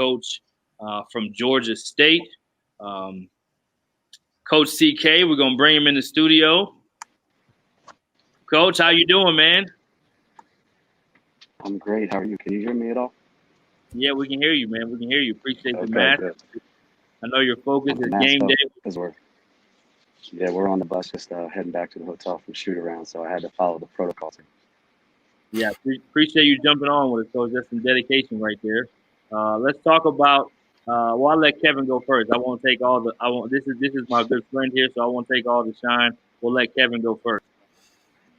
coach from Georgia State. Coach CK, we're going to bring him in the studio. Coach, how you doing, man? I'm great. How are you? Can you hear me at all? Yeah, we can hear you, man. We can hear you. Appreciate the mask. Good. I know your focus is game day. We're on the bus just heading back to the hotel from shoot-around, so I had to follow the protocol. Yeah, appreciate you jumping on with us, Coach. That's some dedication right there. Let's talk about. Well, I'll let Kevin go first. I won't take all the. This is my good friend here, so I won't take all the shine. We'll let Kevin go first.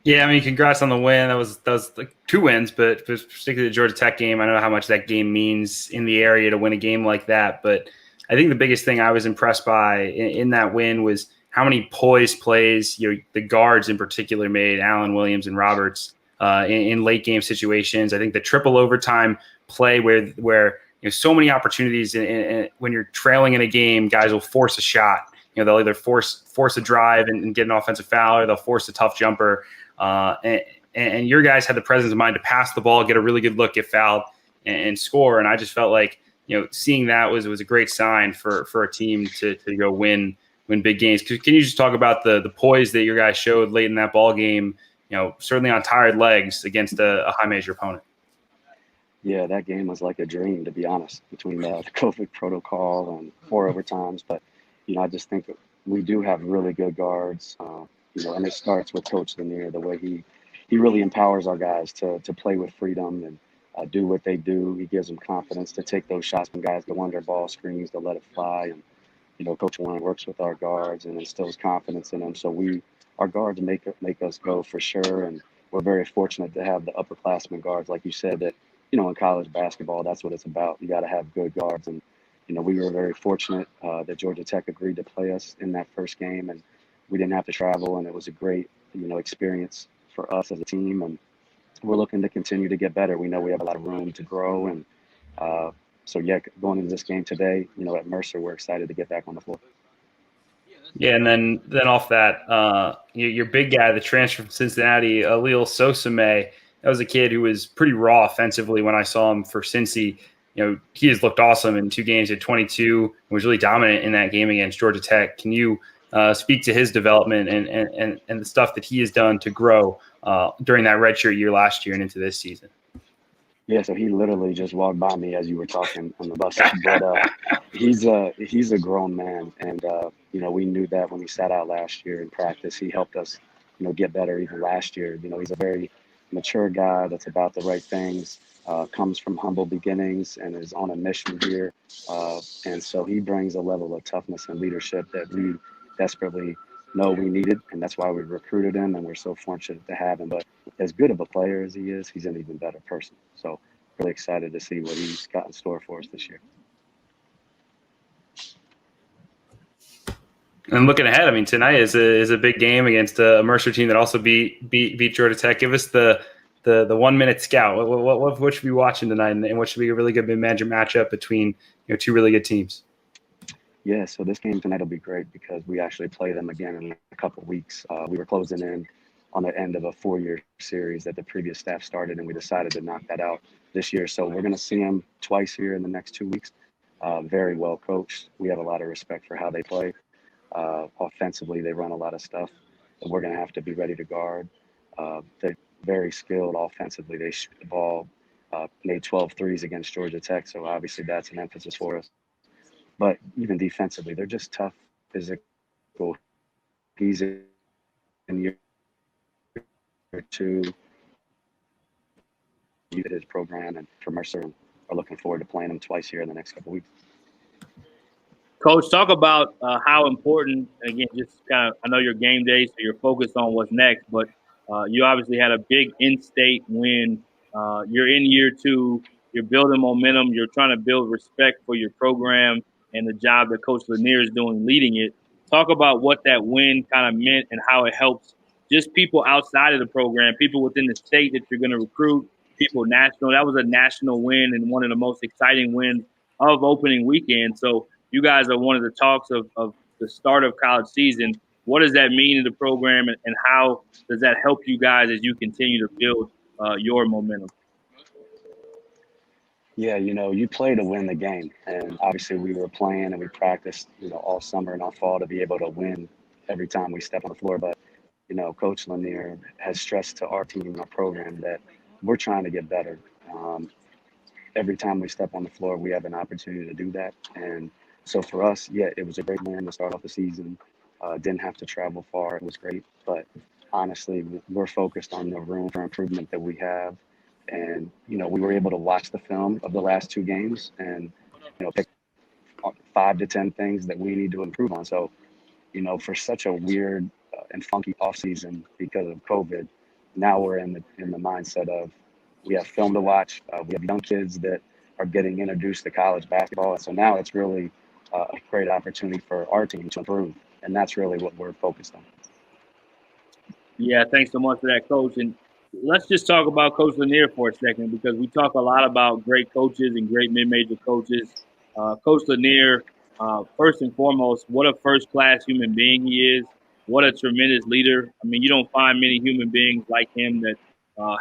Yeah, I mean, congrats on the win. That was like 2 wins, but particularly the Georgia Tech game. I know how much that game means in the area to win a game like that. But I think the biggest thing I was impressed by in that win was how many poised plays the guards in particular made, Allen, Williams, and Roberts, in late game situations. I think the triple overtime play where so many opportunities and when you're trailing in a game, guys will force a shot. They'll either force a drive and get an offensive foul, or they'll force a tough jumper. And your guys had the presence of mind to pass the ball, get a really good look, get fouled, and score. And I just felt like seeing that was a great sign for a team to go win big games. Can you just talk about the poise that your guys showed late in that ball game? Certainly on tired legs against a high major opponent. Yeah, that game was like a dream, to be honest, between the COVID protocol and 4 overtimes. But I just think we do have really good guards. And it starts with Coach Lanier, the way he really empowers our guys to play with freedom and do what they do. He gives them confidence to take those shots when guys go under ball screens, to let it fly. And Coach Warren works with our guards and instills confidence in them. So our guards make us go for sure. And we're very fortunate to have the upperclassmen guards, like you said, that in college basketball, that's what it's about. You got to have good guards. And we were very fortunate that Georgia Tech agreed to play us in that first game, and we didn't have to travel, and it was a great, experience for us as a team. And we're looking to continue to get better. We know we have a lot of room to grow. And so, going into this game today, at Mercer, we're excited to get back on the floor. Yeah, and then off that, your big guy, the transfer from Cincinnati, Alil Sosame, that was a kid who was pretty raw offensively when I saw him for Cincy. He has looked awesome in 2 games at 22 and was really dominant in that game against Georgia Tech. Can you speak to his development and the stuff that he has done to grow during that redshirt year last year and into this season? Yeah, so he literally just walked by me as you were talking on the bus. But he's a grown man, and we knew that when he sat out last year in practice. He helped us, get better even last year. He's a very mature guy that's about the right things. Comes from humble beginnings and is on a mission here. And so he brings a level of toughness and leadership that we desperately know we needed, and that's why we recruited him, and we're so fortunate to have him. But as good of a player as he is, he's an even better person. So really excited to see what he's got in store for us this year. And looking ahead, I mean, tonight is a big game against a Mercer team that also beat Georgia Tech. Give us the 1 minute scout. What should we be watching tonight, and what should be a really good matchup between 2 really good teams? Yeah, so this game tonight will be great because we actually play them again in a couple of weeks. We were closing in on the end of a 4-year series that the previous staff started, and we decided to knock that out this year. So we're going to see them twice here in the next 2 weeks. Very well coached. We have a lot of respect for how they play. Offensively, they run a lot of stuff that we're going to have to be ready to guard. They're very skilled offensively. They shoot the ball, made 12 threes against Georgia Tech, so obviously that's an emphasis for us. But even defensively, they're just tough, physical. He's in year 2. His program, and for Mercer, are looking forward to playing him twice here in the next couple of weeks. Coach, talk about how important, again, just kind of, I know your game day, so you're focused on what's next, but you obviously had a big in-state win. You're in year 2. You're building momentum. You're trying to build respect for your program and the job that Coach Lanier is doing leading it. Talk about what that win kind of meant and how it helps just people outside of the program, people within the state that you're going to recruit, people national. That was a national win and one of the most exciting wins of opening weekend. So you guys are one of the talks of the start of college season. What does that mean to the program, and how does that help you guys as you continue to build your momentum? Yeah, you play to win the game. And obviously we were playing and we practiced, all summer and all fall to be able to win every time we step on the floor. But, Coach Lanier has stressed to our team and our program that we're trying to get better. Um, every time we step on the floor, we have an opportunity to do that. And so for us, yeah, it was a great win to start off the season. Didn't have to travel far. It was great. But honestly, we're focused on the room for improvement that we have. And, we were able to watch the film of the last two games and, pick 5 to 10 things that we need to improve on. So, for such a weird and funky offseason because of COVID, now we're in the mindset of we have film to watch. We have young kids that are getting introduced to college basketball, and so now it's really a great opportunity for our team to improve, and that's really what we're focused on. Yeah, thanks so much for that, Coach. And let's just talk about Coach Lanier for a second because we talk a lot about great coaches and great mid-major coaches. Coach Lanier, first and foremost, what a first-class human being he is. What a tremendous leader. I mean, you don't find many human beings like him that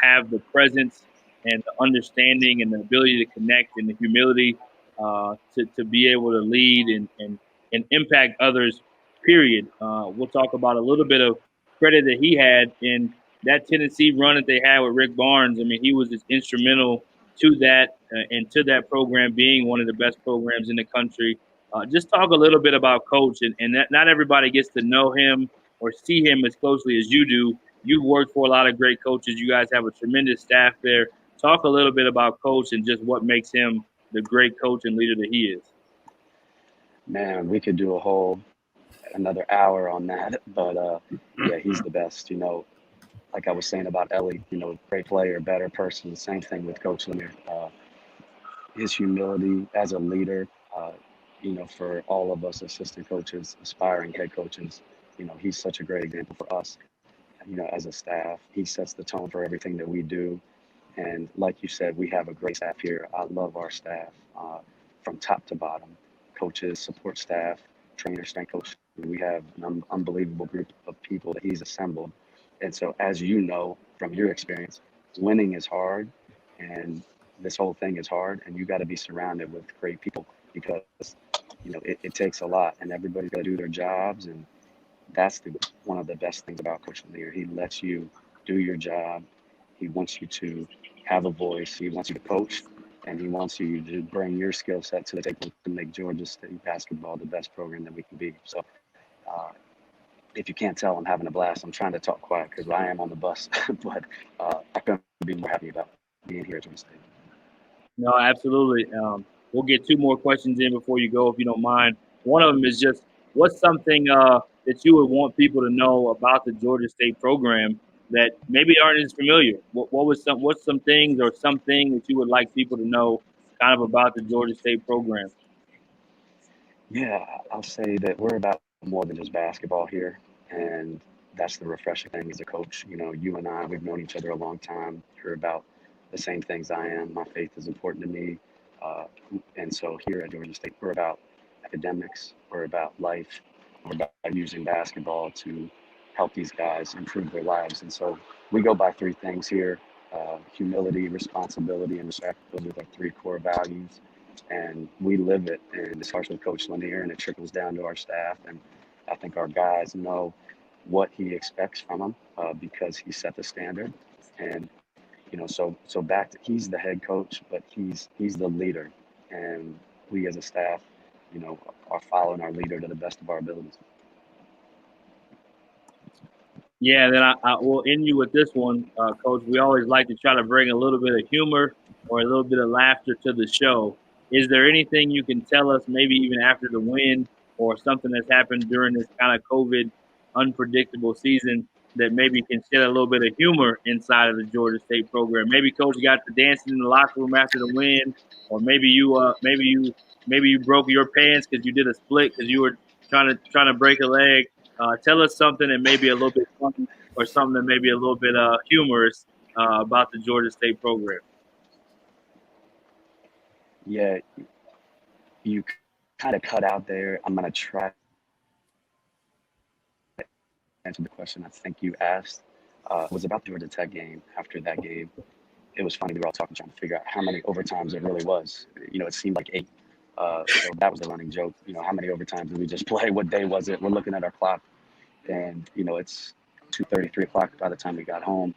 have the presence and the understanding and the ability to connect and the humility to be able to lead and impact others, period. We'll talk about a little bit of credit that he had in that Tennessee run that they had with Rick Barnes. I mean, he was just instrumental to that and to that program being one of the best programs in the country. Just talk a little bit about Coach, and that not everybody gets to know him or see him as closely as you do. You've worked for a lot of great coaches. You guys have a tremendous staff there. Talk a little bit about Coach and just what makes him the great coach and leader that he is. Man, we could do a whole another hour on that, but yeah, he's the best. Like I was saying about Ellie, great player, better person. Same thing with Coach Lanier. His humility as a leader, for all of us assistant coaches, aspiring head coaches, he's such a great example for us, as a staff. He sets the tone for everything that we do. And like you said, we have a great staff here. I love our staff from top to bottom, coaches, support staff, trainers, strength coach. We have an unbelievable group of people that he's assembled. And so, as you know from your experience, winning is hard, and this whole thing is hard, and you got to be surrounded with great people because it takes a lot, and everybody's got to do their jobs, and that's one of the best things about Coach Lanier. He lets you do your job. He wants you to have a voice. He wants you to coach, and he wants you to bring your skill set to the table to make Georgia State basketball the best program that we can be. So, uh, if you can't tell, I'm having a blast. I'm trying to talk quiet because I am on the bus, but I couldn't be more happy about being here at Georgia State. No, absolutely. We'll get two more questions in before you go, if you don't mind. One of them is just what's something that you would want people to know about the Georgia State program that maybe aren't as familiar? What's some things or something that you would like people to know kind of about the Georgia State program? Yeah, I'll say that we're about more than just basketball here, and that's the refreshing thing as a coach. You and I, we've known each other a long time. You're about the same things I am. My faith is important to me, uh, and so here at Georgia State, we're about academics. We're about life. We're about using basketball to help these guys improve their lives. And so we go by three things here: humility, responsibility, and respect. Those are the three core values and we live it. And it starts with Coach Lanier, and it trickles down to our staff. And I think our guys know what he expects from them because he set the standard. And so back to he's the head coach, but he's the leader, and we as a staff, are following our leader to the best of our abilities. Yeah, then I will end you with this one, Coach. We always like to try to bring a little bit of humor or a little bit of laughter to the show. Is there anything you can tell us, maybe even after the win or something that's happened during this kind of COVID unpredictable season that maybe can shed a little bit of humor inside of the Georgia State program? Maybe Coach got to dancing in the locker room after the win, or maybe you broke your pants because you did a split because you were trying to break a leg. Tell us something that may be a little bit funny or something that may be a little bit humorous about the Georgia State program. Yeah, you kind of cut out there. I'm gonna try to answer the question I think you asked. Was about the Georgia Tech game. After that game, it was funny. We were all talking, trying to figure out how many overtimes it really was. It seemed like 8. So that was the running joke. How many overtimes did we just play? What day was it? We're looking at our clock, and it's 2:30, 3 o'clock by the time we got home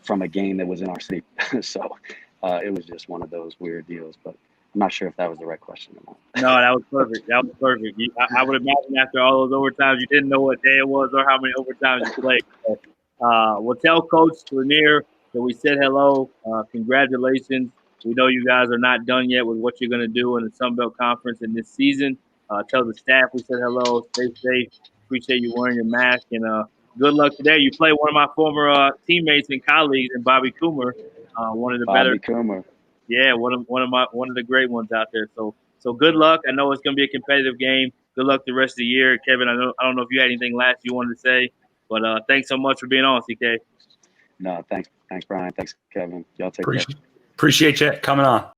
from a game that was in our city. So it was just one of those weird deals. But I'm not sure if that was the right question or not. No, that was perfect. That was perfect. I would imagine after all those overtimes, you didn't know what day it was or how many overtimes you played. So, we'll tell Coach Lanier that we said hello. Congratulations. We know you guys are not done yet with what you're going to do in the Sun Belt Conference in this season. Tell the staff we said hello. Stay safe. Appreciate you wearing your mask. And good luck today. You play one of my former teammates and colleagues in Bobby Coomer, one of the Bobby better. Coomer. Yeah, one of the great ones out there. So good luck. I know it's going to be a competitive game. Good luck the rest of the year, Kevin. I don't know if you had anything last you wanted to say, but thanks so much for being on, CK. No, thanks, Brian. Thanks, Kevin. Y'all take care. Appreciate you coming on.